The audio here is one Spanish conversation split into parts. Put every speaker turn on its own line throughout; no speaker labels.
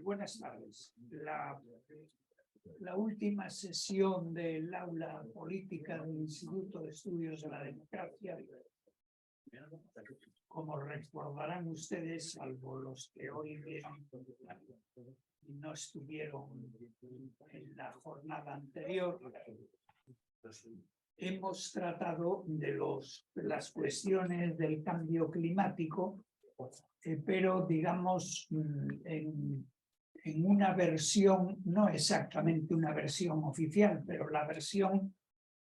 Buenas tardes. La última sesión del aula política del Instituto de Estudios de la Democracia, como recordarán ustedes, salvo los que hoy vienen y no estuvieron en la jornada anterior, hemos tratado de las cuestiones del cambio climático, pero digamos en una versión, no exactamente una versión oficial, pero la versión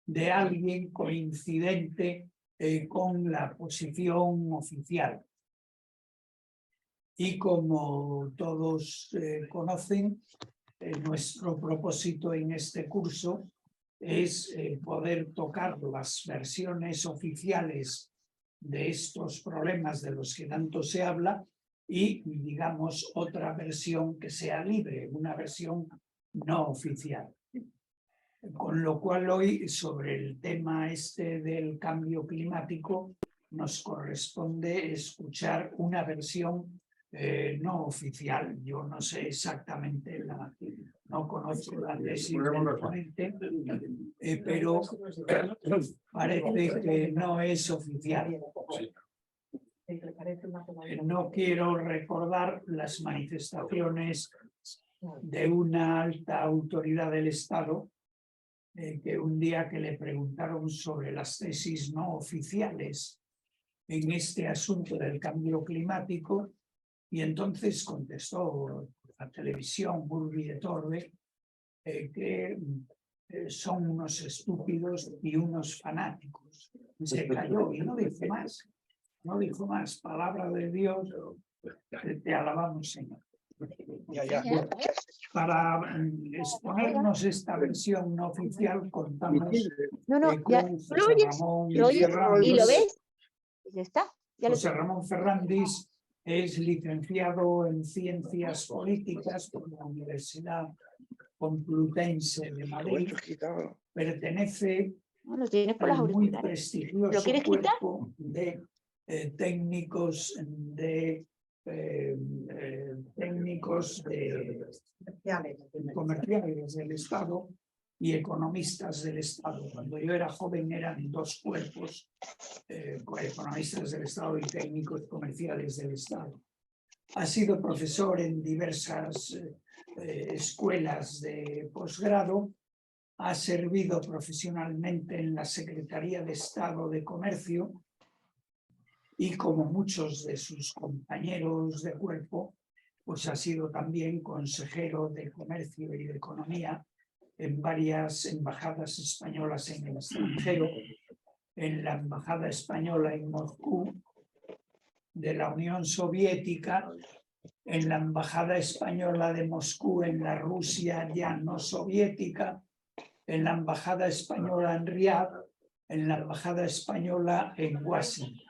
de alguien coincidente con la posición oficial. Y como todos conocen, nuestro propósito en este curso es poder tocar las versiones oficiales de estos problemas de los que tanto se habla y, digamos, otra versión que sea libre, una versión no oficial. Con lo cual hoy, sobre el tema este del cambio climático, nos corresponde escuchar una versión no oficial. Yo no sé exactamente, no conozco la tesis del ponente, pero parece que no es oficial. No quiero recordar las manifestaciones de una alta autoridad del Estado que un día que le preguntaron sobre las tesis no oficiales en este asunto del cambio climático, y entonces contestó la televisión Burgi de Torbe que son unos estúpidos y unos fanáticos. Se cayó y no dijo más. No dijo más. Palabra de Dios, te alabamos, Señor. Para exponernos esta versión no oficial, contamos con José Ramón Ferrandis.
¿Y lo ves? Ya está.
José Ramón Ferrandis es licenciado en Ciencias Políticas por la Universidad Complutense de Madrid. Pertenece al muy prestigioso cuerpo de técnicos comerciales del Estado y economistas del Estado. Cuando yo era joven eran dos cuerpos, economistas del Estado y técnicos comerciales del Estado. Ha sido profesor en diversas escuelas de posgrado, ha servido profesionalmente en la Secretaría de Estado de Comercio y, como muchos de sus compañeros de cuerpo, pues ha sido también consejero de Comercio y de Economía en varias embajadas españolas en el extranjero, en la Embajada Española en Moscú de la Unión Soviética, en la Embajada Española de Moscú en la Rusia ya no soviética, en la Embajada Española en Riad, en la Embajada Española en Washington.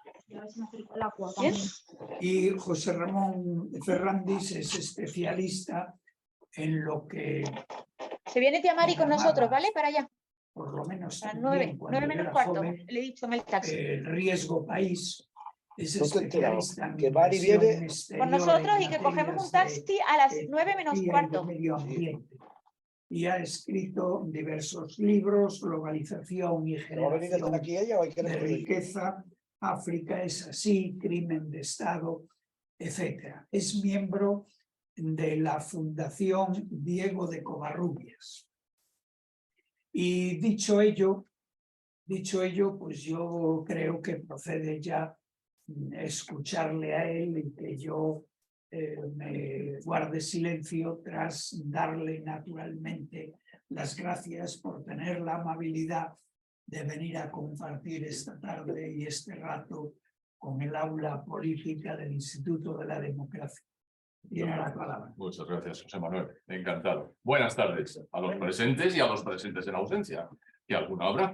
Y José Ramón Ferrandis es especialista en lo que...
Se viene tía Mari con nosotros, ¿vale? Para allá.
Por lo menos
a las 9 menos cuarto.
Joven,
le he dicho en el taxi.
El riesgo país es especialista en
que Mari viene
con nosotros y que cogemos un taxi a las 9 menos cuarto.
Medio ambiente. Y ha escrito diversos libros: Globalización y generación de riqueza, África es así, Crimen de Estado, etc. Es miembro de la Fundación Diego de Covarrubias. Y dicho ello, pues yo creo que procede ya escucharle a él y que yo me guarde silencio tras darle naturalmente las gracias por tener la amabilidad de venir a compartir esta tarde y este rato con el aula política del Instituto de la Democracia. Tiene la palabra.
Muchas gracias, José Manuel. Encantado. Buenas tardes a los presentes y a los presentes en ausencia, que alguno habrá.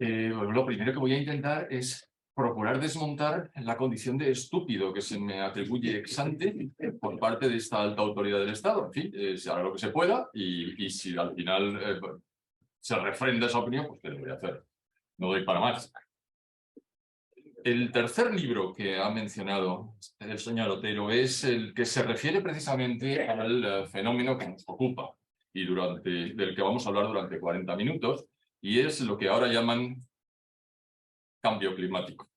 Lo primero que voy a intentar es procurar desmontar la condición de estúpido que se me atribuye ex ante por parte de esta alta autoridad del Estado. En fin, se hará lo que se pueda y si al final se refrenda esa opinión, pues ¿qué le voy a hacer? No doy para más. El tercer libro que ha mencionado el señor Otero es el que se refiere precisamente al fenómeno que nos ocupa y del que vamos a hablar durante 40 minutos, y es lo que ahora llaman cambio climático.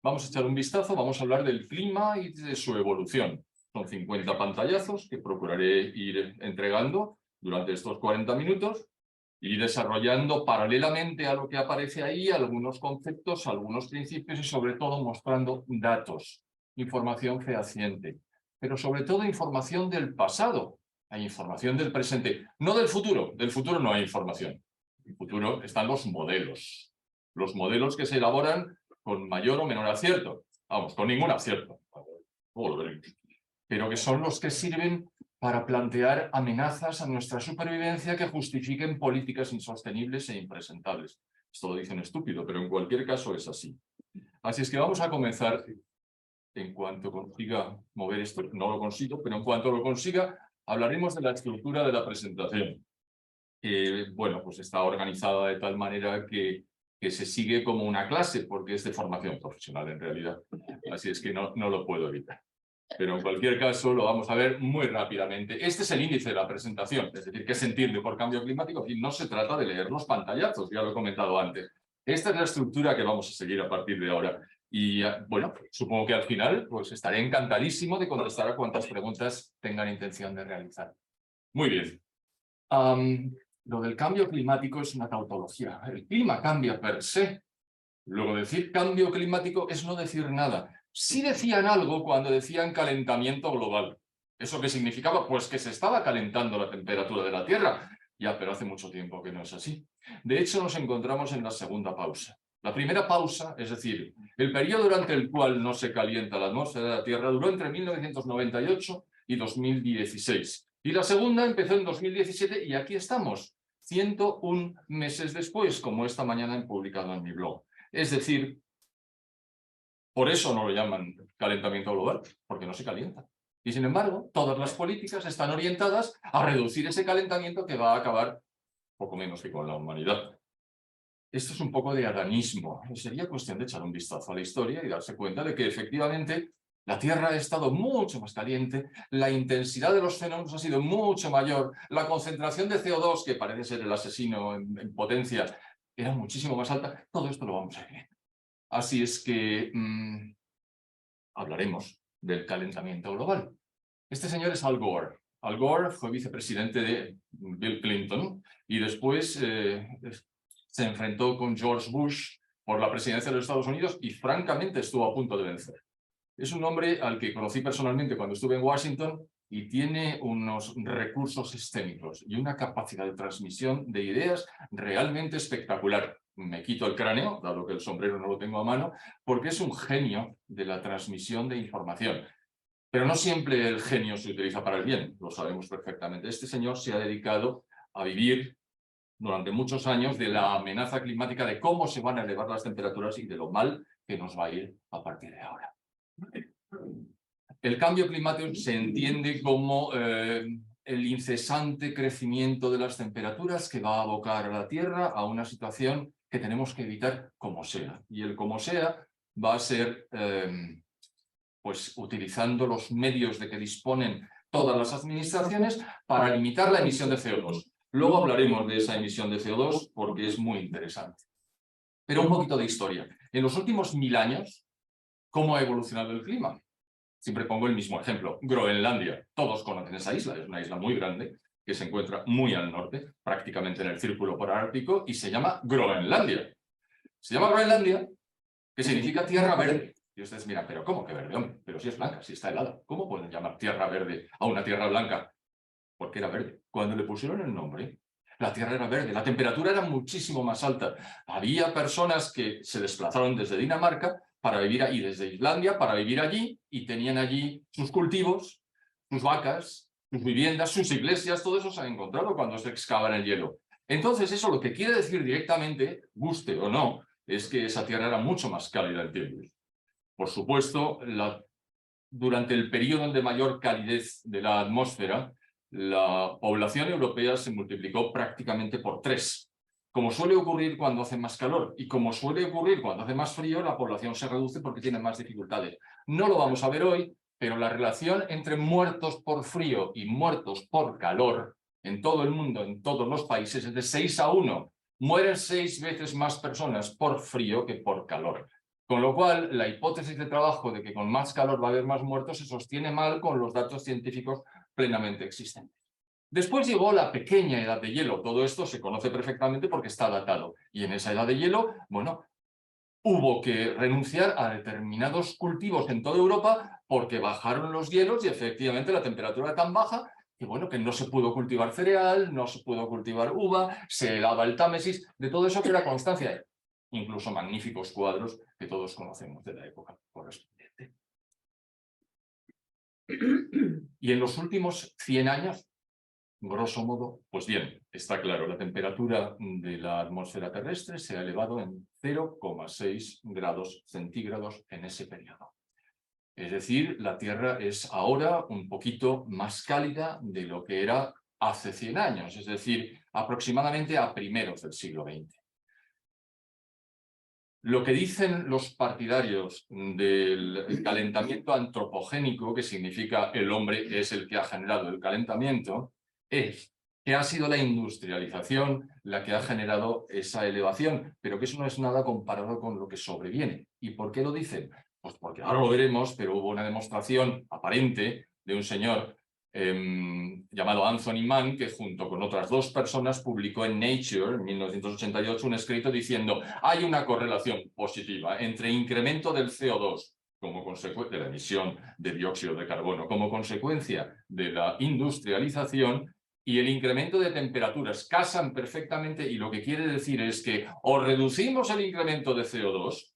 Vamos a echar un vistazo, vamos a hablar del clima y de su evolución. Son 50 pantallazos que procuraré ir entregando durante estos 40 minutos y desarrollando paralelamente a lo que aparece ahí algunos conceptos, algunos principios y sobre todo mostrando datos, información fehaciente, pero sobre todo información del pasado, hay información del presente, no del futuro no hay información. En el futuro están los modelos que se elaboran con mayor o menor acierto, vamos, con ningún acierto, luego lo veremos, pero que son los que sirven para plantear amenazas a nuestra supervivencia que justifiquen políticas insostenibles e impresentables. Esto lo dice un estúpido, pero en cualquier caso es así. Así es que vamos a comenzar, en cuanto consiga mover esto, no lo consigo, pero en cuanto lo consiga, hablaremos de la estructura de la presentación. Bueno, pues está organizada de tal manera que se sigue como una clase, porque es de formación profesional en realidad. Así es que no lo puedo evitar. Pero en cualquier caso lo vamos a ver muy rápidamente. Este es el índice de la presentación, es decir, qué se entiende por cambio climático, y no se trata de leer los pantallazos, ya lo he comentado antes. Esta es la estructura que vamos a seguir a partir de ahora. Y bueno, supongo que al final pues estaré encantadísimo de contestar a cuantas preguntas tengan intención de realizar. Muy bien. Lo del cambio climático es una tautología. El clima cambia per se. Luego, decir cambio climático es no decir nada. Sí decían algo cuando decían calentamiento global. ¿Eso qué significaba? Pues que se estaba calentando la temperatura de la Tierra. Ya, pero hace mucho tiempo que no es así. De hecho, nos encontramos en la segunda pausa. La primera pausa, es decir, el periodo durante el cual no se calienta la atmósfera de la Tierra, duró entre 1998 y 2016. Y la segunda empezó en 2017 y aquí estamos, 101 meses después, como esta mañana he publicado en mi blog. Es decir, por eso no lo llaman calentamiento global, porque no se calienta. Y sin embargo, todas las políticas están orientadas a reducir ese calentamiento que va a acabar poco menos que con la humanidad. Esto es un poco de adanismo. Sería cuestión de echar un vistazo a la historia y darse cuenta de que efectivamente la Tierra ha estado mucho más caliente, la intensidad de los fenómenos ha sido mucho mayor, la concentración de CO2, que parece ser el asesino en potencia, era muchísimo más alta. Todo esto lo vamos a ver. Así es que hablaremos del calentamiento global. Este señor es Al Gore. Al Gore fue vicepresidente de Bill Clinton y después se enfrentó con George Bush por la presidencia de los Estados Unidos y francamente estuvo a punto de vencer. Es un hombre al que conocí personalmente cuando estuve en Washington y tiene unos recursos escénicos y una capacidad de transmisión de ideas realmente espectacular. Me quito el cráneo, dado que el sombrero no lo tengo a mano, porque es un genio de la transmisión de información. Pero no siempre el genio se utiliza para el bien, lo sabemos perfectamente. Este señor se ha dedicado a vivir durante muchos años de la amenaza climática, de cómo se van a elevar las temperaturas y de lo mal que nos va a ir a partir de ahora. El cambio climático se entiende como el incesante crecimiento de las temperaturas que va a abocar a la Tierra a una situación que tenemos que evitar como sea. Y el como sea va a ser pues utilizando los medios de que disponen todas las administraciones para limitar la emisión de CO2. Luego hablaremos de esa emisión de CO2 porque es muy interesante. Pero un poquito de historia. En los últimos 1000 años, ¿cómo ha evolucionado el clima? Siempre pongo el mismo ejemplo. Groenlandia. Todos conocen esa isla. Es una isla muy grande que se encuentra muy al norte, prácticamente en el círculo polar ártico, y se llama Groenlandia. Se llama Groenlandia, que significa tierra verde. Y ustedes miran, ¿pero cómo que verde? Hombre, pero si es blanca, si está helada. ¿Cómo pueden llamar tierra verde a una tierra blanca? Porque era verde. Cuando le pusieron el nombre, la tierra era verde, la temperatura era muchísimo más alta. Había personas que se desplazaron desde Dinamarca para vivir ahí, desde Islandia, para vivir allí, y tenían allí sus cultivos, sus vacas, sus viviendas, sus iglesias, todo eso se ha encontrado cuando se excava en el hielo. Entonces, eso lo que quiere decir directamente, guste o no, es que esa Tierra era mucho más cálida en tiempos. Por supuesto, durante el periodo de mayor calidez de la atmósfera, la población europea se multiplicó prácticamente por 3. Como suele ocurrir cuando hace más calor y como suele ocurrir cuando hace más frío, la población se reduce porque tiene más dificultades. No lo vamos a ver hoy, pero la relación entre muertos por frío y muertos por calor en todo el mundo, en todos los países, es de 6-1. Mueren 6 veces más personas por frío que por calor. Con lo cual, la hipótesis de trabajo de que con más calor va a haber más muertos se sostiene mal con los datos científicos plenamente existentes. Después llegó la pequeña edad de hielo. Todo esto se conoce perfectamente porque está datado. Y en esa edad de hielo, bueno, hubo que renunciar a determinados cultivos en toda Europa porque bajaron los hielos y efectivamente la temperatura era tan baja que, bueno, que no se pudo cultivar cereal, no se pudo cultivar uva, se helaba el Támesis, de todo eso queda constancia. Incluso magníficos cuadros que todos conocemos de la época correspondiente. Y en los últimos 100 años, grosso modo, pues bien, está claro, la temperatura de la atmósfera terrestre se ha elevado en 0,6 grados centígrados en ese periodo. Es decir, la Tierra es ahora un poquito más cálida de lo que era hace 100 años, es decir, aproximadamente a primeros del siglo XX. Lo que dicen los partidarios del calentamiento antropogénico, que significa el hombre es el que ha generado el calentamiento, es que ha sido la industrialización la que ha generado esa elevación, pero que eso no es nada comparado con lo que sobreviene. ¿Y por qué lo dicen? Pues porque ahora lo veremos, pero hubo una demostración aparente de un señor llamado Anthony Mann, que junto con otras 2 personas publicó en Nature, en 1988, un escrito diciendo hay una correlación positiva entre incremento del CO2 como consecuencia de la emisión de dióxido de carbono, como consecuencia de la industrialización y el incremento de temperaturas. Casan perfectamente y lo que quiere decir es que o reducimos el incremento de CO2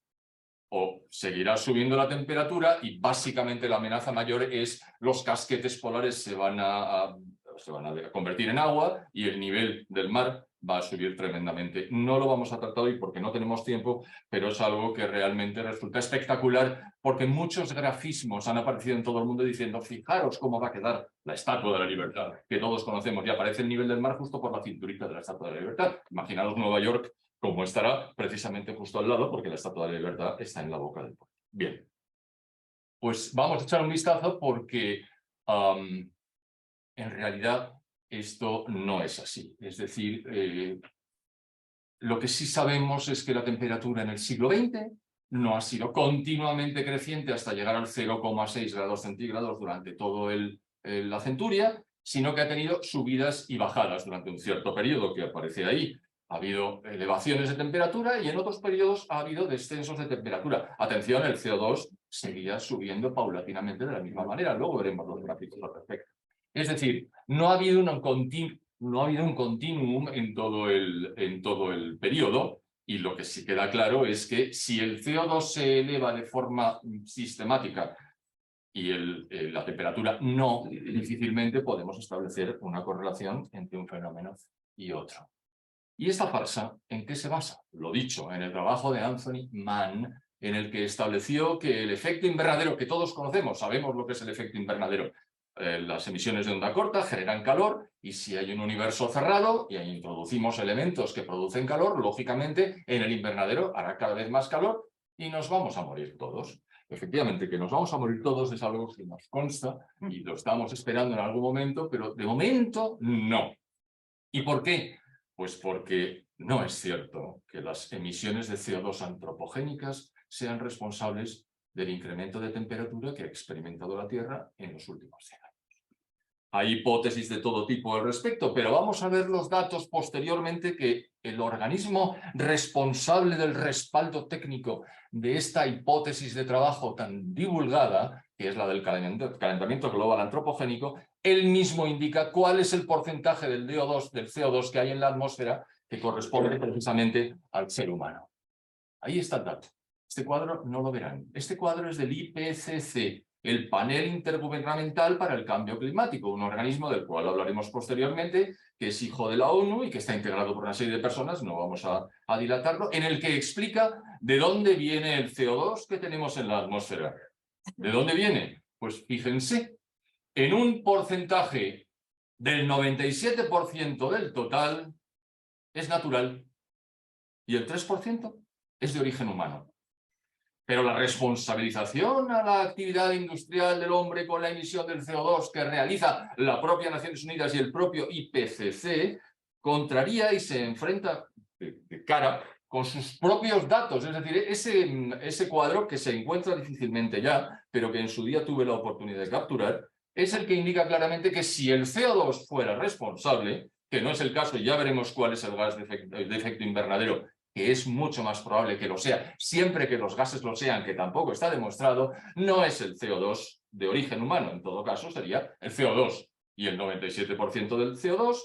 o seguirá subiendo la temperatura y básicamente la amenaza mayor es los casquetes polares se van a convertir en agua y el nivel del mar va a subir tremendamente. No lo vamos a tratar hoy porque no tenemos tiempo, pero es algo que realmente resulta espectacular porque muchos grafismos han aparecido en todo el mundo diciendo fijaros cómo va a quedar la Estatua de la Libertad, que todos conocemos, y aparece el nivel del mar justo por la cinturita de la Estatua de la Libertad. Imaginaos Nueva York como estará precisamente justo al lado, porque la Estatua de la Libertad está en la boca del puerto. Bien, pues vamos a echar un vistazo porque en realidad esto no es así. Es decir, lo que sí sabemos es que la temperatura en el siglo XX no ha sido continuamente creciente hasta llegar al 0,6 grados centígrados durante toda la centuria, sino que ha tenido subidas y bajadas durante un cierto periodo que aparece ahí. Ha habido elevaciones de temperatura y en otros periodos ha habido descensos de temperatura. Atención, el CO2 seguía subiendo paulatinamente de la misma manera. Luego veremos los gráficos al respecto. Es decir, no ha habido un continuum en todo el periodo y lo que sí queda claro es que si el CO2 se eleva de forma sistemática y la temperatura no, difícilmente podemos establecer una correlación entre un fenómeno y otro. ¿Y esta farsa en qué se basa? Lo dicho, en el trabajo de Anthony Mann, en el que estableció que el efecto invernadero, que todos conocemos, sabemos lo que es el efecto invernadero, las emisiones de onda corta generan calor y si hay un universo cerrado y ahí introducimos elementos que producen calor, lógicamente en el invernadero hará cada vez más calor y nos vamos a morir todos. Efectivamente, que nos vamos a morir todos es algo que nos consta y lo estamos esperando en algún momento, pero de momento no. ¿Y por qué? Pues porque no es cierto que las emisiones de CO2 antropogénicas sean responsables del incremento de temperatura que ha experimentado la Tierra en los últimos 100 años. Hay hipótesis de todo tipo al respecto, pero vamos a ver los datos posteriormente que el organismo responsable del respaldo técnico de esta hipótesis de trabajo tan divulgada, que es la del calentamiento global antropogénico, él mismo indica cuál es el porcentaje del CO2 que hay en la atmósfera que corresponde precisamente al ser humano. Ahí está el dato. Este cuadro no lo verán. Este cuadro es del IPCC, el Panel Intergubernamental para el Cambio Climático, un organismo del cual hablaremos posteriormente, que es hijo de la ONU y que está integrado por una serie de personas, no vamos a dilatarlo, en el que explica de dónde viene el CO2 que tenemos en la atmósfera. ¿De dónde viene? Pues fíjense, en un porcentaje del 97% del total es natural y el 3% es de origen humano. Pero la responsabilización a la actividad industrial del hombre con la emisión del CO2 que realiza la propia Naciones Unidas y el propio IPCC contraría y se enfrenta de cara con sus propios datos. Es decir, ese cuadro que se encuentra difícilmente ya, pero que en su día tuve la oportunidad de capturar, es el que indica claramente que si el CO2 fuera responsable, que no es el caso, y ya veremos cuál es el gas de efecto invernadero, que es mucho más probable que lo sea, siempre que los gases lo sean, que tampoco está demostrado, no es el CO2 de origen humano, en todo caso sería el CO2, y el 97% del CO2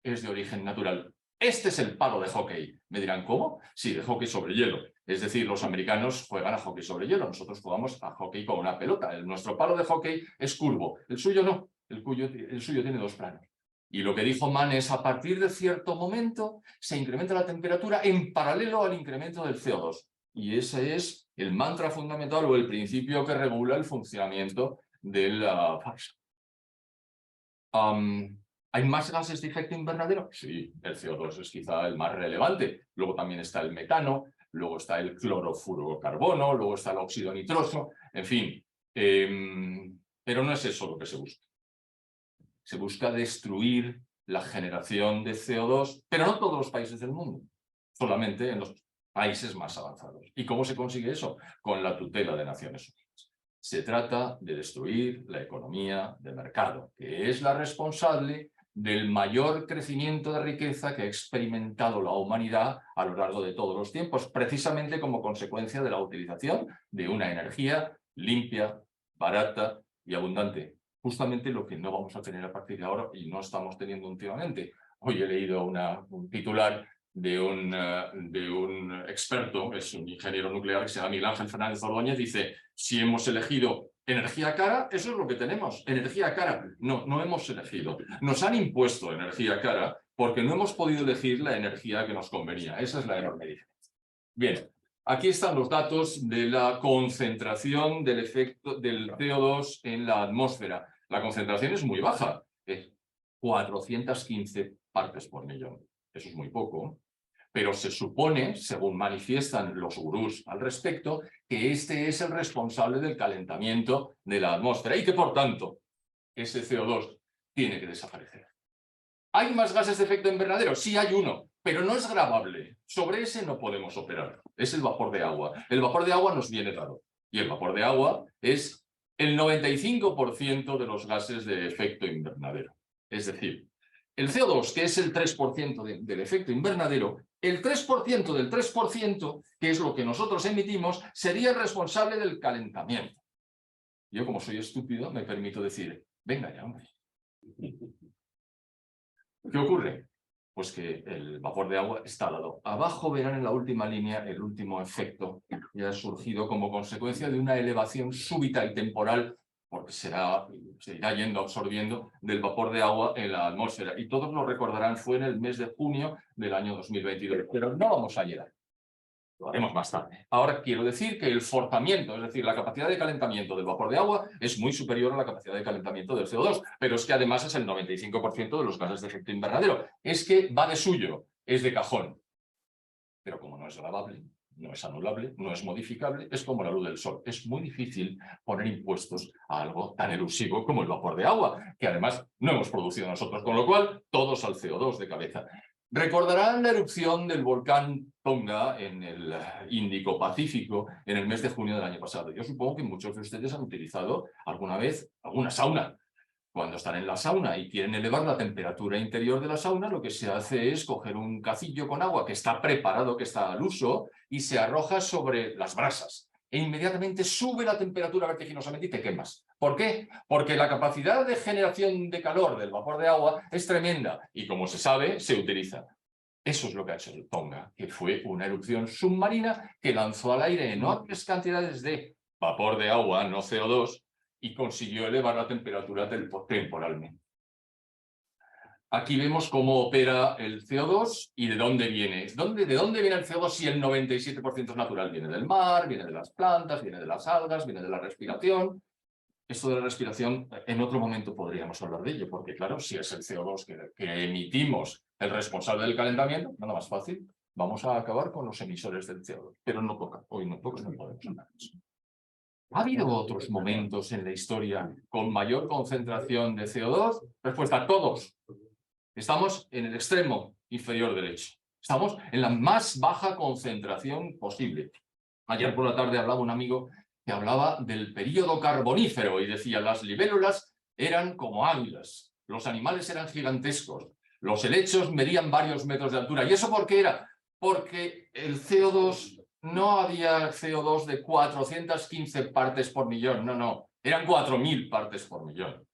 es de origen natural. Este es el palo de hockey. Me dirán, ¿cómo? Sí, de hockey sobre hielo. Es decir, los americanos juegan a hockey sobre hielo, nosotros jugamos a hockey con una pelota. Nuestro palo de hockey es curvo, el suyo no, el suyo tiene dos planos. Y lo que dijo Mann es, a partir de cierto momento se incrementa la temperatura en paralelo al incremento del CO2. Y ese es el mantra fundamental o el principio que regula el funcionamiento de la farsa. ¿Hay más gases de efecto invernadero? Sí, el CO2 es quizá el más relevante. Luego también está el metano, luego está el clorofluorocarbono, luego está el óxido nitroso, en fin. Pero no es eso lo que se busca. Se busca destruir la generación de CO2, pero no en todos los países del mundo, solamente en los países más avanzados. ¿Y cómo se consigue eso? Con la tutela de Naciones Unidas. Se trata de destruir la economía de mercado, que es la responsable del mayor crecimiento de riqueza que ha experimentado la humanidad a lo largo de todos los tiempos, precisamente como consecuencia de la utilización de una energía limpia, barata y abundante. Justamente lo que no vamos a tener a partir de ahora y no estamos teniendo últimamente. Hoy he leído un titular de un experto, es un ingeniero nuclear que se llama Miguel Ángel Fernández Ordóñez, dice, si hemos elegido energía cara, eso es lo que tenemos, energía cara. No, no hemos elegido. Nos han impuesto energía cara porque no hemos podido elegir la energía que nos convenía. Esa es la enorme diferencia. Bien. Aquí están los datos de la concentración del efecto del CO2 en la atmósfera. La concentración es muy baja, es 415 partes por millón. Eso es muy poco, pero se supone, según manifiestan los gurús al respecto, que este es el responsable del calentamiento de la atmósfera y que, por tanto, ese CO2 tiene que desaparecer. ¿Hay más gases de efecto invernadero? Sí, hay uno, pero no es gravable. Sobre ese no podemos operar. Es el vapor de agua. El vapor de agua nos viene dado. Y el vapor de agua es el 95% de los gases de efecto invernadero. Es decir, el CO2, que es el 3% del efecto invernadero, el 3% del 3%, que es lo que nosotros emitimos, sería el responsable del calentamiento. Yo, como soy estúpido, me permito decir, venga ya, hombre. ¿Qué ocurre? Pues que el vapor de agua está dado. Abajo verán en la última línea el último efecto que ha surgido como consecuencia de una elevación súbita y temporal, porque se irá yendo absorbiendo del vapor de agua en la atmósfera. Y todos lo recordarán, fue en el mes de junio del año 2022. Pero no vamos a llegar. Lo haremos más tarde. Ahora quiero decir que el forzamiento, es decir, la capacidad de calentamiento del vapor de agua es muy superior a la capacidad de calentamiento del CO2, pero es que además es el 95% de los gases de efecto invernadero. Es que va de suyo, es de cajón. Pero como no es gravable, no es anulable, no es modificable, es como la luz del sol. Es muy difícil poner impuestos a algo tan elusivo como el vapor de agua, que además no hemos producido nosotros, con lo cual todos al CO2 de cabeza. Recordarán la erupción del volcán Tonga en el Índico-Pacífico en el mes de junio del año pasado. Yo supongo que muchos de ustedes han utilizado alguna vez alguna sauna. Cuando están en la sauna y quieren elevar la temperatura interior de la sauna, lo que se hace es coger un cacillo con agua que está preparado, que está al uso, y se arroja sobre las brasas. E inmediatamente sube la temperatura vertiginosamente y te quemas. ¿Por qué? Porque la capacidad de generación de calor del vapor de agua es tremenda y, como se sabe, se utiliza. Eso es lo que ha hecho el Tonga, que fue una erupción submarina que lanzó al aire enormes cantidades de vapor de agua, no CO2, y consiguió elevar la temperatura temporalmente. Aquí vemos cómo opera el CO2 y de dónde viene. ¿De dónde viene el CO2 si el 97% es natural? Viene del mar, viene de las plantas, viene de las algas, viene de la respiración. Esto de la respiración, en otro momento podríamos hablar de ello, porque claro, si es el CO2 que emitimos el responsable del calentamiento, nada más fácil, vamos a acabar con los emisores del CO2. Pero no toca, hoy no toca, no podemos hablar de eso. ¿Ha habido otros momentos en la historia con mayor concentración de CO2? Respuesta, todos. Estamos en el extremo inferior derecho. Estamos en la más baja concentración posible. Ayer por la tarde hablaba un amigo que hablaba del período carbonífero y decía, las libélulas eran como águilas, los animales eran gigantescos, los helechos medían varios metros de altura. ¿Y eso por qué era? Porque el CO2, no había CO2 de 415 partes por millón, no, eran 4.000 partes por millón.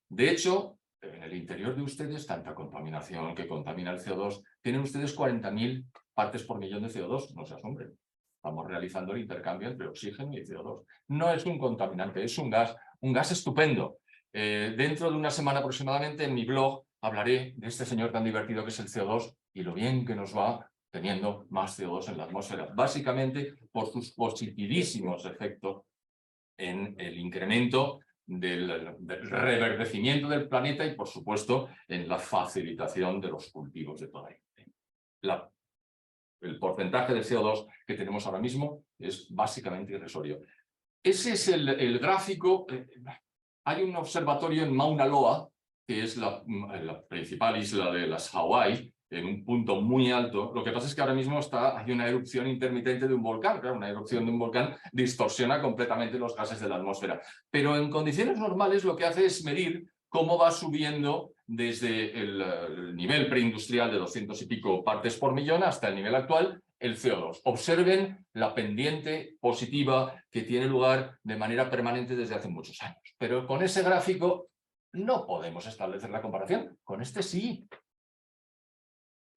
De hecho, en el interior de ustedes, tanta contaminación que contamina el CO2, tienen ustedes 40.000 partes por millón de CO2, no se asombren. Estamos realizando el intercambio entre oxígeno y CO2. No es un contaminante, es un gas estupendo. Dentro de una semana aproximadamente en mi blog hablaré de este señor tan divertido que es el CO2 y lo bien que nos va teniendo más CO2 en la atmósfera, básicamente por sus positivísimos efectos en el incremento del reverdecimiento del planeta y, por supuesto, en la facilitación de los cultivos de toda la el porcentaje de CO2 que tenemos ahora mismo es básicamente irrisorio. Ese es el gráfico. Hay un observatorio en Mauna Loa, que es la principal isla de las Hawái, en un punto muy alto. Lo que pasa es que ahora mismo hay una erupción intermitente de un volcán. Claro, una erupción de un volcán distorsiona completamente los gases de la atmósfera. Pero en condiciones normales lo que hace es medir cómo va subiendo desde el nivel preindustrial de 200 y pico partes por millón hasta el nivel actual, el CO2. Observen la pendiente positiva que tiene lugar de manera permanente desde hace muchos años. Pero con ese gráfico no podemos establecer la comparación. Con este sí.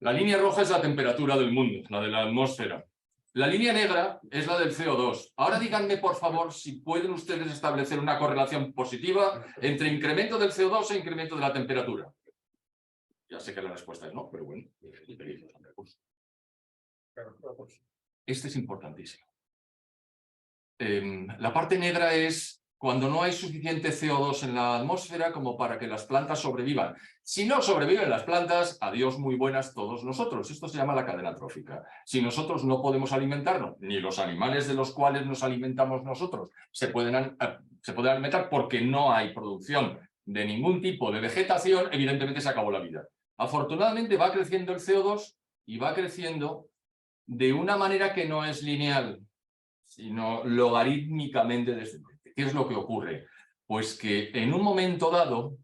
La línea roja es la temperatura del mundo, la de la atmósfera. La línea negra es la del CO2. Ahora díganme, por favor, si pueden ustedes establecer una correlación positiva entre incremento del CO2 e incremento de la temperatura. Ya sé que la respuesta es no, pero bueno. Este es importantísimo. La parte negra es cuando no hay suficiente CO2 en la atmósfera como para que las plantas sobrevivan. Si no sobreviven las plantas, adiós muy buenas todos nosotros. Esto se llama la cadena trófica. Si nosotros no podemos alimentarnos, ni los animales de los cuales nos alimentamos nosotros se pueden alimentar porque no hay producción de ningún tipo de vegetación, evidentemente se acabó la vida. Afortunadamente va creciendo el CO2 y va creciendo de una manera que no es lineal, sino logarítmicamente descendente. ¿Qué es lo que ocurre? Pues que en un momento dado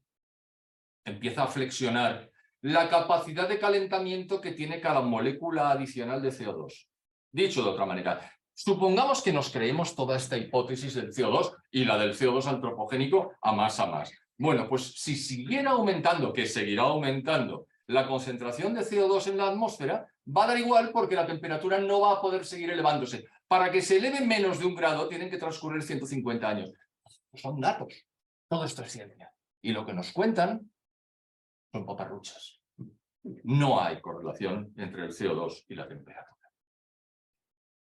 empieza a flexionar la capacidad de calentamiento que tiene cada molécula adicional de CO2. Dicho de otra manera, supongamos que nos creemos toda esta hipótesis del CO2 y la del CO2 antropogénico a más. Bueno, pues si siguiera aumentando, que seguirá aumentando, la concentración de CO2 en la atmósfera, va a dar igual porque la temperatura no va a poder seguir elevándose. Para que se eleve menos de 1 grado tienen que transcurrir 150 años. Son datos. Todo esto es ciencia. Y lo que nos cuentan son paparruchas. No hay correlación entre el CO2 y la temperatura.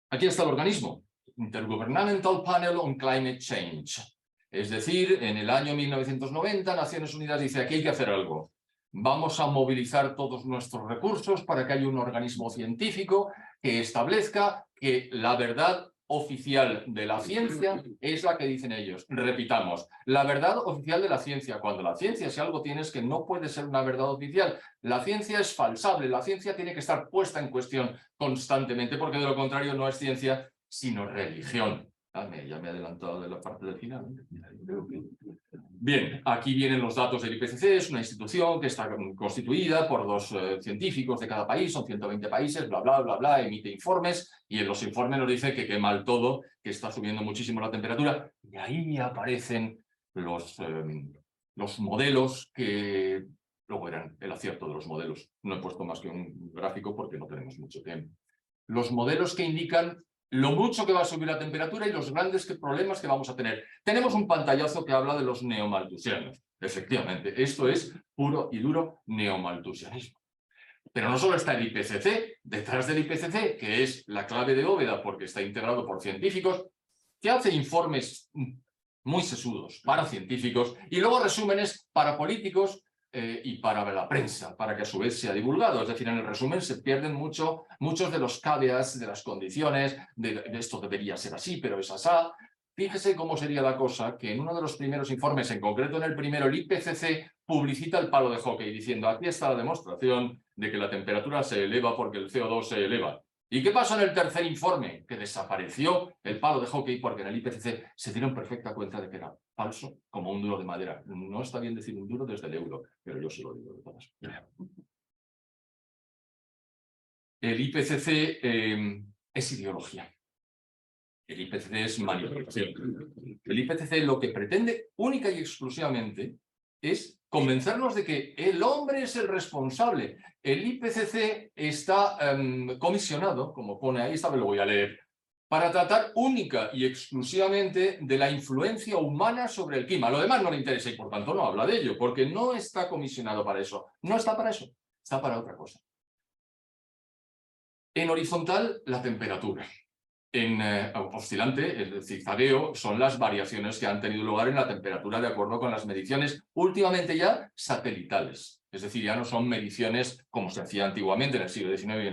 Aquí está el organismo. Intergovernmental Panel on Climate Change. Es decir, en el año 1990 Naciones Unidas dice aquí hay que hacer algo. Vamos a movilizar todos nuestros recursos para que haya un organismo científico que establezca que la verdad oficial de la ciencia es la que dicen ellos. Repitamos, la verdad oficial de la ciencia. Cuando la ciencia, si algo tiene, es que no puede ser una verdad oficial. La ciencia es falsable, la ciencia tiene que estar puesta en cuestión constantemente, porque de lo contrario no es ciencia, sino religión. Ya me he adelantado de la parte del final. Bien, aquí vienen los datos del IPCC, es una institución que está constituida por 2 científicos de cada país, son 120 países, bla, bla, bla, bla, emite informes y en los informes nos dice que qué mal todo, que está subiendo muchísimo la temperatura y ahí aparecen los modelos que luego eran el acierto de los modelos. No he puesto más que un gráfico porque no tenemos mucho tiempo. Los modelos que indican lo mucho que va a subir la temperatura y los grandes problemas que vamos a tener. Tenemos un pantallazo que habla de los neomalthusianos. Efectivamente, esto es puro y duro neomalthusianismo. Pero no solo está el IPCC, detrás del IPCC, que es la clave de bóveda porque está integrado por científicos, que hace informes muy sesudos para científicos y luego resúmenes para políticos y para la prensa, para que a su vez sea divulgado. Es decir, en el resumen se pierden muchos de los caveats, de las condiciones, de esto debería ser así, pero es asá. Fíjese cómo sería la cosa que en uno de los primeros informes, en concreto en el primero, el IPCC publicita el palo de hockey diciendo aquí está la demostración de que la temperatura se eleva porque el CO2 se eleva. ¿Y qué pasó en el tercer informe? Que desapareció el palo de hockey porque en el IPCC se dieron perfecta cuenta de que era falso, como un duro de madera. No está bien decir un duro desde el euro, pero yo se lo digo de todas maneras. El IPCC es ideología. El IPCC es manipulación. El IPCC lo que pretende única y exclusivamente es convencernos de que el hombre es el responsable. El IPCC está comisionado, como pone ahí, esta vez lo voy a leer, para tratar única y exclusivamente de la influencia humana sobre el clima. Lo demás no le interesa y por tanto no habla de ello, porque no está comisionado para eso. No está para eso, está para otra cosa. En horizontal, la temperatura. En oscilante, el zigzagueo, son las variaciones que han tenido lugar en la temperatura de acuerdo con las mediciones últimamente ya satelitales. Es decir, ya no son mediciones como se hacía antiguamente en el siglo XIX y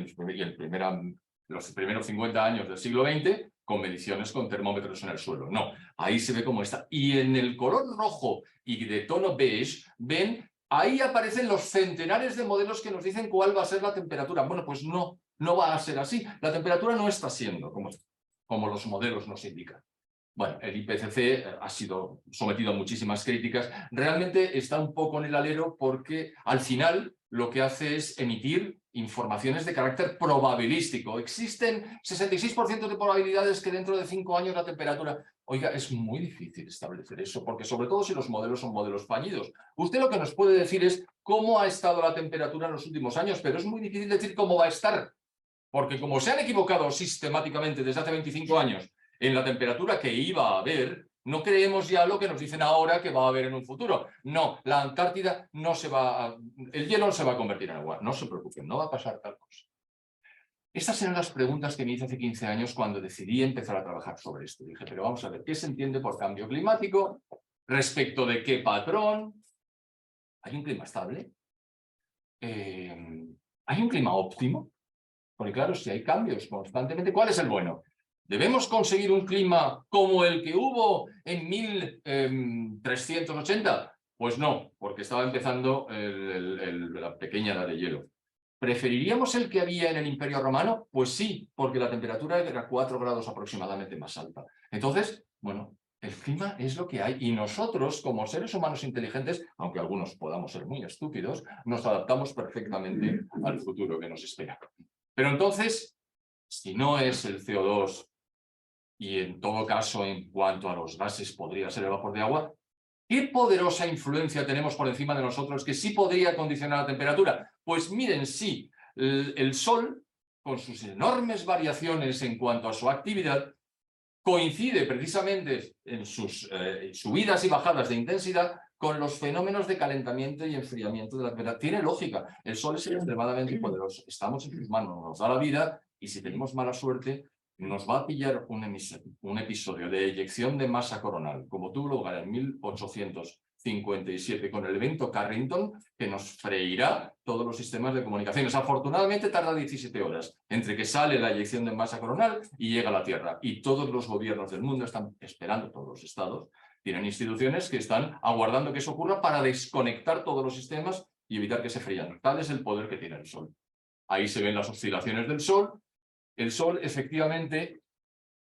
los primeros 50 años del siglo XX, con mediciones con termómetros en el suelo. No, ahí se ve cómo está. Y en el color rojo y de tono beige, ven, ahí aparecen los centenares de modelos que nos dicen cuál va a ser la temperatura. Bueno, pues no va a ser así. La temperatura no está siendo como los modelos nos indican. Bueno, el IPCC ha sido sometido a muchísimas críticas. Realmente está un poco en el alero porque al final lo que hace es emitir informaciones de carácter probabilístico. Existen 66% de probabilidades que dentro de 5 años la temperatura... Oiga, es muy difícil establecer eso, porque sobre todo si los modelos son modelos fallidos. Usted lo que nos puede decir es cómo ha estado la temperatura en los últimos años, pero es muy difícil decir cómo va a estar. Porque como se han equivocado sistemáticamente desde hace 25 años en la temperatura que iba a haber, no creemos ya lo que nos dicen ahora que va a haber en un futuro. No, la Antártida no se va a... El hielo se va a convertir en agua. No se preocupen, no va a pasar tal cosa. Estas eran las preguntas que me hice hace 15 años cuando decidí empezar a trabajar sobre esto. Dije, pero vamos a ver, ¿qué se entiende por cambio climático? ¿Respecto de qué patrón? ¿Hay un clima estable? ¿Hay un clima óptimo? Porque claro, si hay cambios constantemente, ¿cuál es el bueno? ¿Debemos conseguir un clima como el que hubo en 1380? Pues no, porque estaba empezando la pequeña edad de hielo. ¿Preferiríamos el que había en el Imperio Romano? Pues sí, porque la temperatura era 4 grados aproximadamente más alta. Entonces, bueno, el clima es lo que hay y nosotros, como seres humanos inteligentes, aunque algunos podamos ser muy estúpidos, nos adaptamos perfectamente al futuro que nos espera. Pero entonces, si no es el CO2 y en todo caso en cuanto a los gases podría ser el vapor de agua, ¿qué poderosa influencia tenemos por encima de nosotros que sí podría condicionar la temperatura? Pues miren, sí, el Sol, con sus enormes variaciones en cuanto a su actividad, coincide precisamente en sus subidas y bajadas de intensidad con los fenómenos de calentamiento y enfriamiento de la temperatura. Tiene lógica, el Sol es extremadamente poderoso, estamos en sus manos, nos da la vida y si tenemos mala suerte nos va a pillar un episodio de eyección de masa coronal, como tuvo lugar en 1857 con el evento Carrington, que nos freirá todos los sistemas de comunicaciones. Afortunadamente tarda 17 horas entre que sale la eyección de masa coronal y llega a la Tierra. Y todos los gobiernos del mundo están esperando, todos los estados, tienen instituciones que están aguardando que eso ocurra para desconectar todos los sistemas y evitar que se frían. Tal es el poder que tiene el Sol. Ahí se ven las oscilaciones del Sol. El Sol, efectivamente,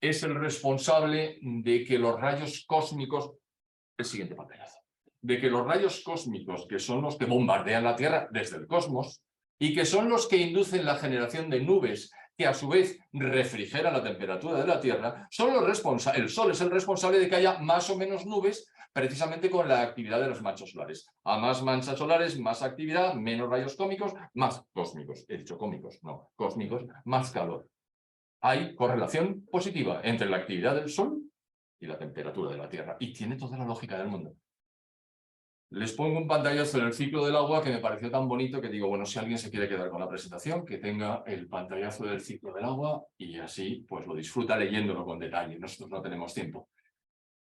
es el responsable de que los rayos cósmicos... El siguiente pantallazo. De que los rayos cósmicos, que son los que bombardean la Tierra desde el cosmos, y que son los que inducen la generación de nubes, que a su vez refrigeran la temperatura de la Tierra, son los responsables. El Sol es el responsable de que haya más o menos nubes, precisamente con la actividad de las manchas solares. A más manchas solares, más actividad, menos rayos cósmicos, más cósmicos. He dicho cósmicos, no, cósmicos, más calor. hay correlación positiva entre la actividad del Sol y la temperatura de la Tierra. Y tiene toda la lógica del mundo. Les pongo un pantallazo del ciclo del agua que me pareció tan bonito que digo, bueno, si alguien se quiere quedar con la presentación, que tenga el pantallazo del ciclo del agua y así pues lo disfruta leyéndolo con detalle. Nosotros no tenemos tiempo.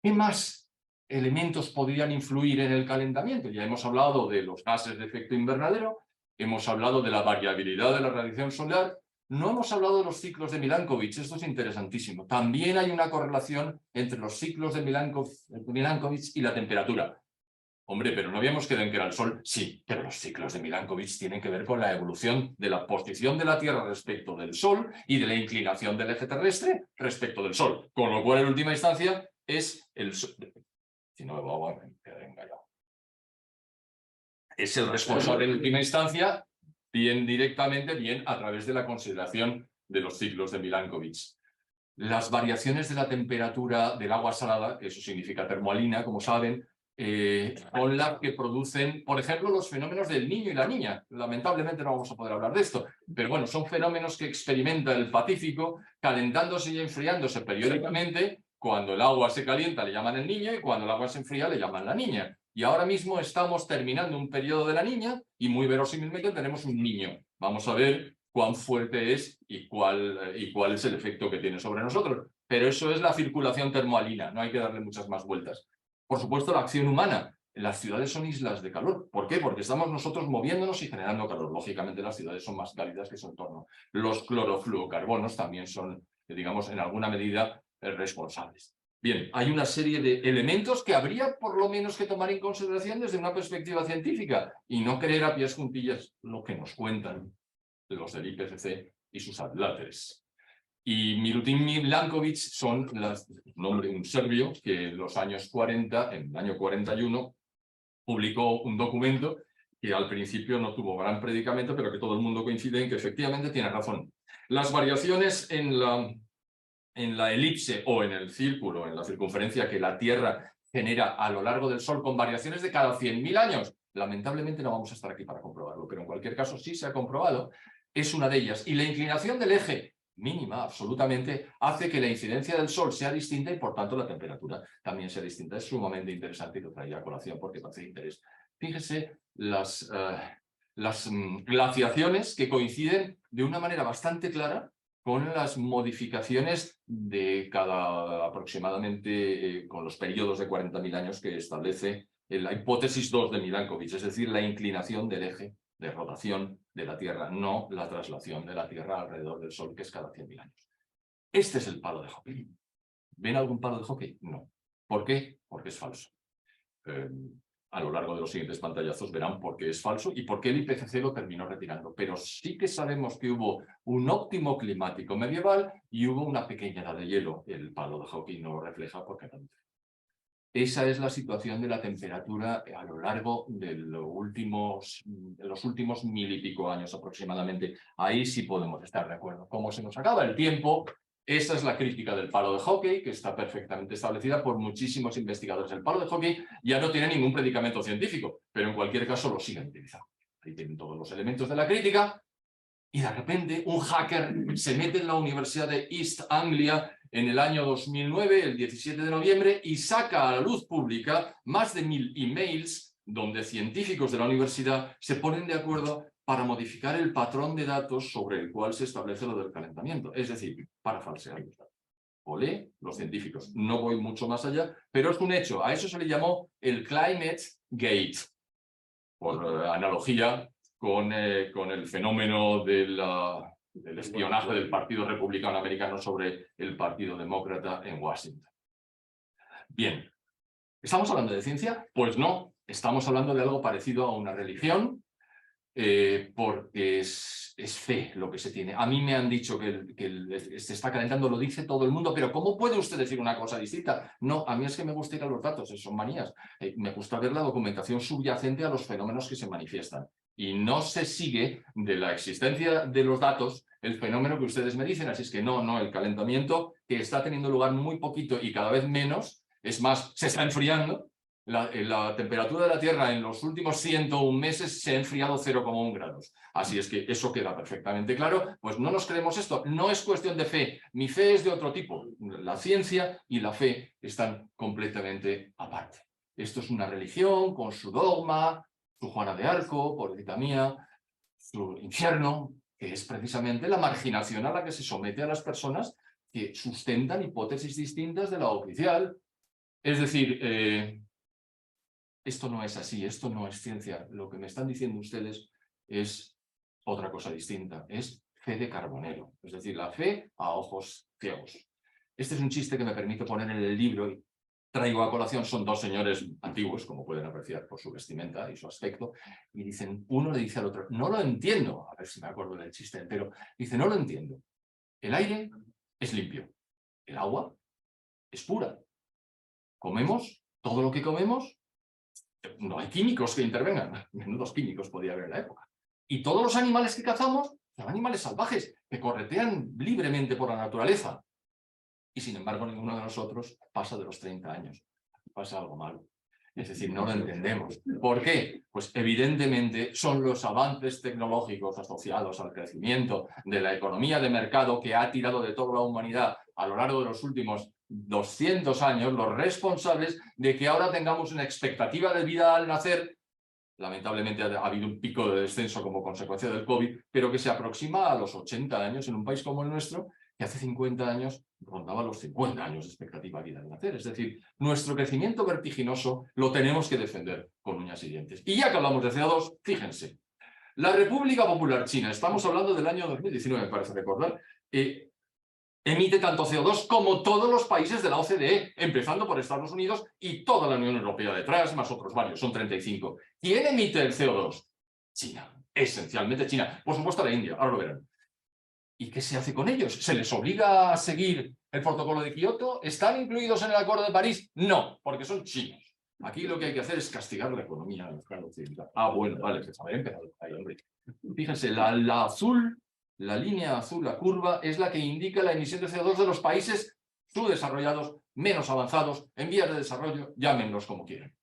¿Qué más elementos podrían influir en el calentamiento? Ya hemos hablado de los gases de efecto invernadero, hemos hablado de la variabilidad de la radiación solar, no hemos hablado de los ciclos de Milankovitch, esto es interesantísimo. También hay una correlación entre los ciclos de Milankovitch y la temperatura. Hombre, pero no habíamos quedado en que era el Sol. Sí, pero los ciclos de Milankovitch tienen que ver con la evolución de la posición de la Tierra respecto del Sol y de la inclinación del eje terrestre respecto del Sol. Con lo cual, en última instancia, es el Sol. Si no, me quedaré engañado. Es el responsable en última instancia, bien directamente, bien a través de la consideración de los ciclos de Milankovitch. Las variaciones de la temperatura del agua salada, que eso significa termoalina, como saben, con las que producen, por ejemplo, los fenómenos del niño y la niña. Lamentablemente no vamos a poder hablar de esto, pero bueno, son fenómenos que experimenta el Pacífico calentándose y enfriándose periódicamente. Cuando el agua se calienta le llaman el niño y cuando el agua se enfría le llaman la niña. Y ahora mismo estamos terminando un periodo de la niña y muy verosímilmente tenemos un niño. Vamos a ver cuán fuerte es y cuál es el efecto que tiene sobre nosotros. Pero eso es la circulación termoalina, no hay que darle muchas más vueltas. Por supuesto, la acción humana. Las ciudades son islas de calor. ¿Por qué? Porque estamos nosotros moviéndonos y generando calor. Lógicamente, las ciudades son más cálidas que su entorno. Los clorofluorocarbonos también son, digamos, en alguna medida responsables. Bien, hay una serie de elementos que habría por lo menos que tomar en consideración desde una perspectiva científica y no creer a pies juntillas lo que nos cuentan los del IPCC y sus adláteres. Y Milutin Milankovitch son nombre un serbio que en los años 40, en el año 41, publicó un documento que al principio no tuvo gran predicamento, pero que todo el mundo coincide en que efectivamente tiene razón. Las variaciones en la elipse o en el círculo, en la circunferencia que la Tierra genera a lo largo del Sol con variaciones de cada 100.000 años. Lamentablemente no vamos a estar aquí para comprobarlo, pero en cualquier caso sí se ha comprobado. Es una de ellas. Y la inclinación del eje, mínima absolutamente, hace que la incidencia del Sol sea distinta y por tanto la temperatura también sea distinta. Es sumamente interesante y lo traía a colación porque parece de interés. Fíjese las glaciaciones que coinciden de una manera bastante clara con las modificaciones de cada aproximadamente, con los periodos de 40.000 años que establece la hipótesis 2 de Milankovitch, es decir, la inclinación del eje de rotación de la Tierra, no la traslación de la Tierra alrededor del Sol, que es cada 100.000 años. Este es el palo de hockey. ¿Ven algún palo de hockey? No. ¿Por qué? Porque es falso. A lo largo de los siguientes pantallazos verán por qué es falso y por qué el IPCC lo terminó retirando. Pero sí que sabemos que hubo un óptimo climático medieval y hubo una pequeña edad de hielo. El palo de hockey no lo refleja porque no. Esa es la situación de la temperatura a lo largo de los últimos 1.000 y pico años aproximadamente. Ahí sí podemos estar de acuerdo. Como se nos acaba el tiempo, esa es la crítica del palo de hockey, que está perfectamente establecida por muchísimos investigadores. El palo de hockey ya no tiene ningún predicamento científico, pero en cualquier caso lo siguen utilizando. Ahí tienen todos los elementos de la crítica y de repente un hacker se mete en la Universidad de East Anglia en el año 2009, el 17 de noviembre, y saca a la luz pública más de 1.000 emails donde científicos de la universidad se ponen de acuerdo para modificar el patrón de datos sobre el cual se establece lo del calentamiento, es decir, para falsear los datos. Olé, los científicos. No voy mucho más allá, pero es un hecho. A eso se le llamó el Climate Gate, por analogía con el fenómeno del espionaje del Partido Republicano Americano sobre el Partido Demócrata en Washington. Bien, ¿estamos hablando de ciencia? Pues no, estamos hablando de algo parecido a una religión, porque es fe lo que se tiene. A mí me han dicho que se está calentando, lo dice todo el mundo, pero ¿cómo puede usted decir una cosa distinta? No, a mí es que me gusta ir a los datos, son manías. Me gusta ver la documentación subyacente a los fenómenos que se manifiestan. Y no se sigue de la existencia de los datos el fenómeno que ustedes me dicen, así es que no, el calentamiento que está teniendo lugar muy poquito y cada vez menos, es más, se está enfriando, la temperatura de la Tierra en los últimos 101 meses se ha enfriado 0,1 grados. Así es que eso queda perfectamente claro. Pues no nos creemos esto. No es cuestión de fe. Mi fe es de otro tipo. La ciencia y la fe están completamente aparte. Esto es una religión con su dogma, su Juana de Arco, pobrecita mía, su infierno, que es precisamente la marginación a la que se somete a las personas que sustentan hipótesis distintas de la oficial. Es decir, esto no es así, esto no es ciencia. Lo que me están diciendo ustedes es otra cosa distinta, es fe de carbonero, es decir, la fe a ojos ciegos. Este es un chiste que me permito poner en el libro y traigo a colación. Son dos señores antiguos, como pueden apreciar por su vestimenta y su aspecto, y dicen, uno le dice al otro, no lo entiendo, a ver si me acuerdo del chiste entero, dice, no lo entiendo. El aire es limpio, el agua es pura. Comemos todo lo que comemos, no hay químicos que intervengan, menudos químicos podía haber en la época. Y todos los animales que cazamos son animales salvajes, que corretean libremente por la naturaleza. Y sin embargo, ninguno de nosotros pasa de los 30 años. Pasa algo malo. Es decir, no lo entendemos. ¿Por qué? Pues evidentemente son los avances tecnológicos asociados al crecimiento de la economía de mercado que ha tirado de toda la humanidad a lo largo de los últimos 200 años los responsables de que ahora tengamos una expectativa de vida al nacer. Lamentablemente ha habido un pico de descenso como consecuencia del COVID, pero que se aproxima a los 80 años en un país como el nuestro, que hace 50 años rondaba los 50 años de expectativa de vida al nacer. Es decir, nuestro crecimiento vertiginoso lo tenemos que defender con uñas y dientes. Y ya que hablamos de CO2, fíjense, la República Popular China, estamos hablando del año 2019, me parece recordar, emite tanto CO2 como todos los países de la OCDE, empezando por Estados Unidos y toda la Unión Europea detrás, más otros varios, son 35. ¿Quién emite el CO2? China, esencialmente China. Por supuesto la India, ahora lo verán. ¿Y qué se hace con ellos? ¿Se les obliga a seguir el protocolo de Kioto? ¿Están incluidos en el Acuerdo de París? No, porque son chinos. Aquí lo que hay que hacer es castigar la economía occidental. Ah, bueno, vale, pues haber empezado ahí, hombre. Fíjense, la azul, la línea azul, la curva, es la que indica la emisión de CO2 de los países subdesarrollados, menos avanzados, en vías de desarrollo, llámenlos como quieran.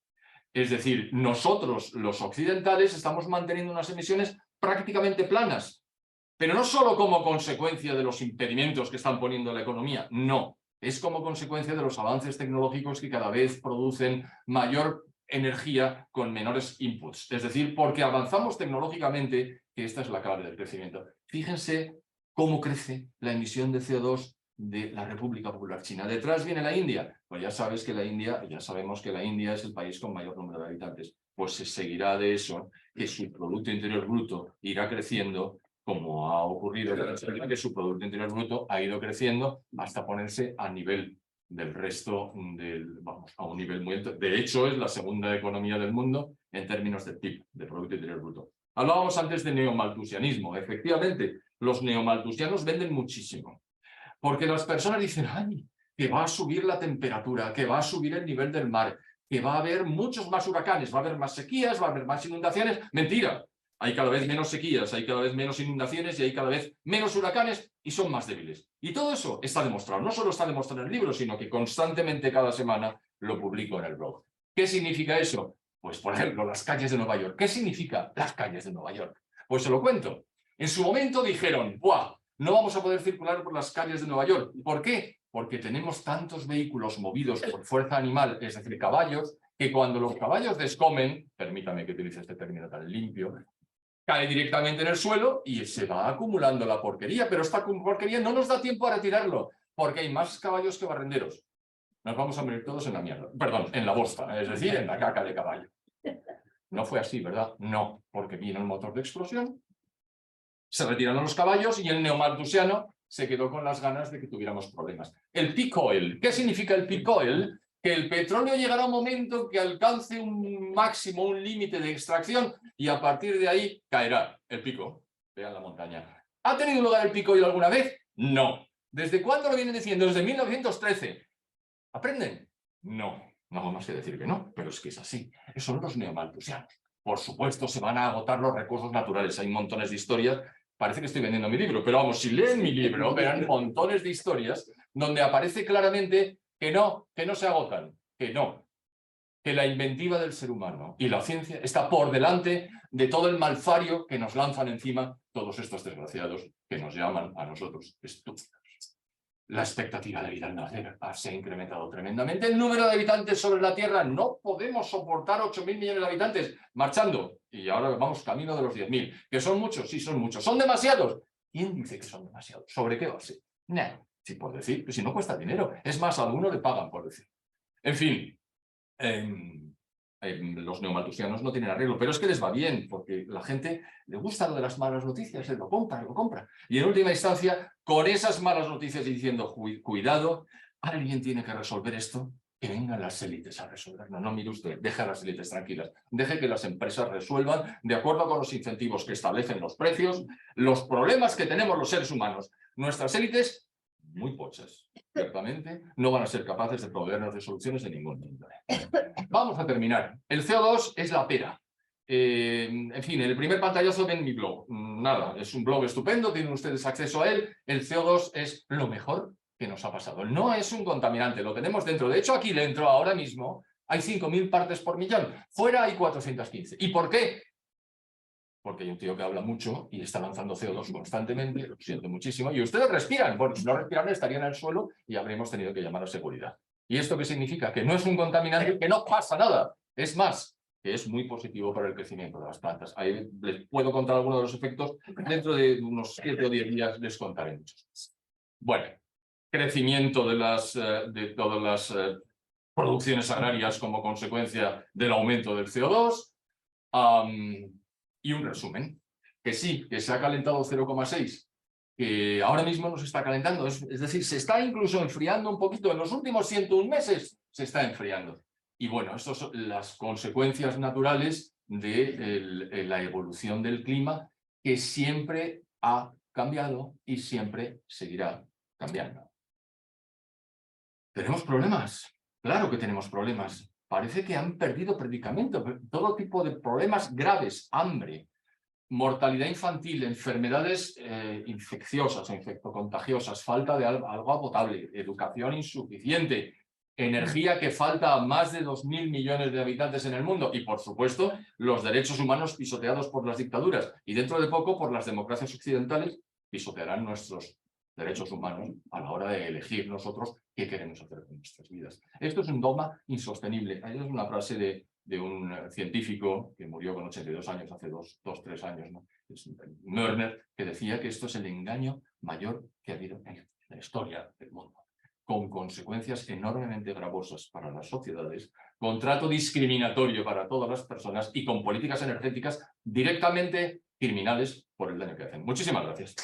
Es decir, nosotros, los occidentales, estamos manteniendo unas emisiones prácticamente planas, pero no solo como consecuencia de los impedimentos que están poniendo la economía, no. Es como consecuencia de los avances tecnológicos que cada vez producen mayor energía con menores inputs. Es decir, porque avanzamos tecnológicamente, que esta es la clave del crecimiento. Fíjense cómo crece la emisión de CO2 de la República Popular China. Detrás viene la India. Pues ya sabemos que la India es el país con mayor número de habitantes. Pues se seguirá de eso, que su Producto Interior Bruto irá creciendo, como ha ocurrido, que su Producto Interior Bruto ha ido creciendo hasta ponerse a nivel del resto, a un nivel muy alto. De hecho, es la segunda economía del mundo en términos de PIB, de Producto Interior Bruto. Hablábamos antes de neomalthusianismo. Efectivamente, los neomalthusianos venden muchísimo, porque las personas dicen, ¡ay!, que va a subir la temperatura, que va a subir el nivel del mar, que va a haber muchos más huracanes, va a haber más sequías, va a haber más inundaciones. ¡Mentira! Hay cada vez menos sequías, hay cada vez menos inundaciones y hay cada vez menos huracanes y son más débiles. Y todo eso está demostrado. No solo está demostrado en el libro, sino que constantemente cada semana lo publico en el blog. ¿Qué significa eso? Pues, por ejemplo, las calles de Nueva York. ¿Qué significa las calles de Nueva York? Pues se lo cuento. En su momento dijeron, ¡buah!, no vamos a poder circular por las calles de Nueva York. ¿Por qué? Porque tenemos tantos vehículos movidos por fuerza animal, es decir, caballos, que cuando los caballos descomen, permítame que utilice este término tan limpio, cae directamente en el suelo y se va acumulando la porquería, pero esta porquería no nos da tiempo a retirarlo, porque hay más caballos que barrenderos. Nos vamos a morir todos en la mierda, perdón, en la bosta, es decir, en la caca de caballo. No fue así, ¿verdad? No, porque vino el motor de explosión, se retiraron los caballos y el neomalthusiano se quedó con las ganas de que tuviéramos problemas. El peak oil. ¿Qué significa el peak oil? Que el petróleo llegará a un momento que alcance un máximo, un límite de extracción y a partir de ahí caerá el pico. Vean la montaña. ¿Ha tenido lugar el peak oil alguna vez? No. ¿Desde cuándo lo vienen diciendo? Desde 1913. ¿Aprenden? No. No hago más que decir que no, pero es que es así. Son los neomalthusianos. Por supuesto, se van a agotar los recursos naturales. Hay montones de historias. Parece que estoy vendiendo mi libro, pero vamos, si leen mi libro, verán montones de historias donde aparece claramente que no se agotan, que no. que la inventiva del ser humano y la ciencia está por delante de todo el malfario que nos lanzan encima todos estos desgraciados que nos llaman a nosotros estúpidos. La expectativa de vida al nacer se ha incrementado tremendamente. El número de habitantes sobre la Tierra, no podemos soportar 8.000 millones de habitantes marchando. Y ahora vamos camino de los 10.000. ¿Que son muchos? Sí, son muchos. ¿Son demasiados? ¿Quién dice que son demasiados? ¿Sobre qué base? Nah, si por decir, pues si no cuesta dinero. Es más, a alguno le pagan por decir. En fin, los neomalthusianos no tienen arreglo, pero es que les va bien, porque la gente le gusta lo de las malas noticias, lo compra. Y en última instancia, con esas malas noticias y diciendo, cuidado, alguien tiene que resolver esto, que vengan las élites a resolverlo. No, mire usted, deje a las élites tranquilas, deje que las empresas resuelvan, de acuerdo con los incentivos que establecen los precios, los problemas que tenemos los seres humanos. Nuestras élites, muy pochas, ciertamente, no van a ser capaces de proveernos de soluciones de ningún tipo. Vamos a terminar. El CO2 es la pera. En fin, en el primer pantallazo ven mi blog. Nada, es un blog estupendo, tienen ustedes acceso a él. El CO2 es lo mejor que nos ha pasado. No es un contaminante, lo tenemos dentro. De hecho, aquí dentro, ahora mismo, hay 5.000 partes por millón. Fuera hay 415. ¿Y por qué? Porque hay un tío que habla mucho y está lanzando CO2 constantemente, lo siento muchísimo, y ustedes respiran, porque si no respiraran estarían en el suelo y habríamos tenido que llamar a seguridad. ¿Y esto qué significa? Que no es un contaminante, que no pasa nada. Es más, que es muy positivo para el crecimiento de las plantas. Ahí les puedo contar algunos de los efectos. Dentro de unos 7 o 10 días les contaré muchos más. Bueno, crecimiento de todas las producciones agrarias como consecuencia del aumento del CO2. Y un resumen, que sí, que se ha calentado 0,6, que ahora mismo nos está calentando, es decir, se está incluso enfriando un poquito, en los últimos 101 meses se está enfriando. Y bueno, estas son las consecuencias naturales de la evolución del clima, que siempre ha cambiado y siempre seguirá cambiando. ¿Tenemos problemas? Claro que tenemos problemas. Parece que han perdido predicamento, todo tipo de problemas graves, hambre, mortalidad infantil, enfermedades infecciosas o infectocontagiosas, falta de agua potable, educación insuficiente, energía que falta a más de 2.000 millones de habitantes en el mundo y, por supuesto, los derechos humanos pisoteados por las dictaduras y dentro de poco por las democracias occidentales pisotearán nuestros derechos humanos a la hora de elegir nosotros qué queremos hacer con nuestras vidas. Esto es un dogma insostenible. Es una frase de un científico que murió con 82 años, hace 3 años, ¿no? Es Mörner, que decía que esto es el engaño mayor que ha habido en la historia del mundo, con consecuencias enormemente gravosas para las sociedades, con trato discriminatorio para todas las personas y con políticas energéticas directamente criminales por el daño que hacen. Muchísimas gracias.